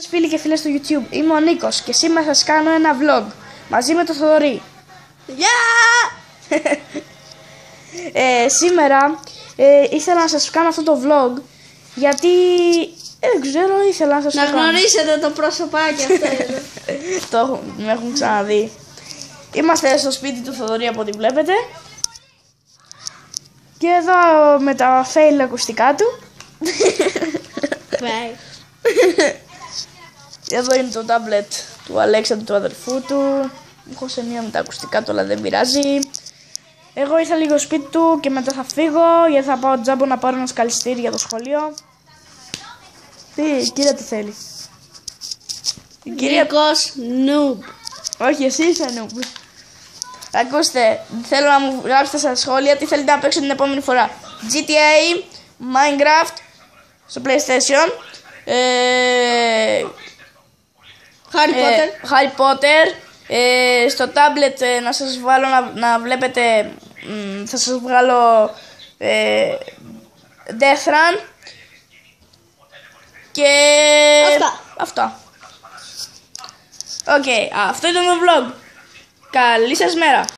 Φίλοι και φίλες του YouTube, είμαι ο Νίκος και σήμερα θα σας κάνω ένα vlog μαζί με το Θοδωρή. Σήμερα ήθελα να σας κάνω αυτό το vlog γιατί δεν ξέρω, ήθελα να σας να κάνω. γνωρίσετε το προσωπάκι αυτό εδώ. Το με έχουν ξαναδεί. Είμαστε στο σπίτι του Θοδωρή από ό,τι βλέπετε. Και εδώ με τα fail ακουστικά του. Εδώ είναι το tablet του Αλέξανδρου, του αδερφού του. Έχω σε μία με τα ακουστικά του, αλλά δεν πειράζει. Εγώ ήρθα λίγο σπίτι του και μετά θα φύγω γιατί θα πάω τζάμπο να πάρω ένα σκαλιστήρι για το σχολείο. Κοίτα τι θέλει. Νίκος Noob. Όχι, εσύ είσαι noob. Ακούστε, θέλω να μου γράψετε στα σχόλια τι θέλετε να παίξω την επόμενη φορά. GTA, Minecraft στο PlayStation, Harry Potter, στο tablet να σας βάλω να βλέπετε, θα σας βγάλω Death Run και αυτά. Οκ, αυτό ήταν το vlog. Καλή σας μέρα.